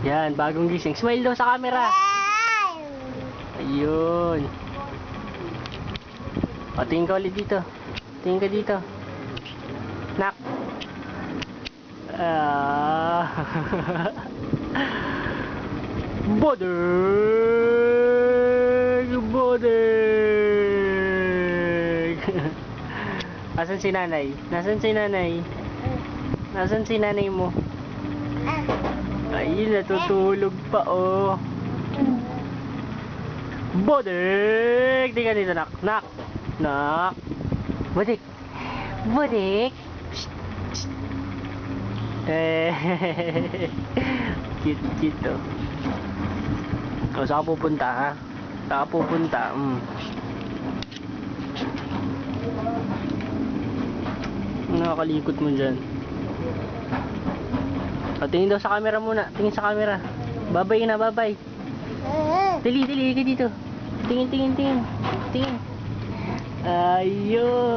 Yan, bagong gising. Smile daw sa camera. Ayun. O, tingin ka ulit dito. Tingin ka dito. Nak. Bodeg! Bodeg! Asan si nanay? Nasaan si nanay? Nasaan si nanay mo? Ay, natutulog pa, oh. Bodeg! Tingnan dito, nak. Nak. Nak. Bodeg. Bodeg. Psst, psst. Cute, cute, oh. O, saan ka pupunta, ha? Saan ka pupunta? Nakakalikot mo dyan. O, tingin daw sa camera muna. Tingin sa camera. Babay na, babay. Dali, dali ka dito. Tingin, tingin, tingin. Tingin. Ayun.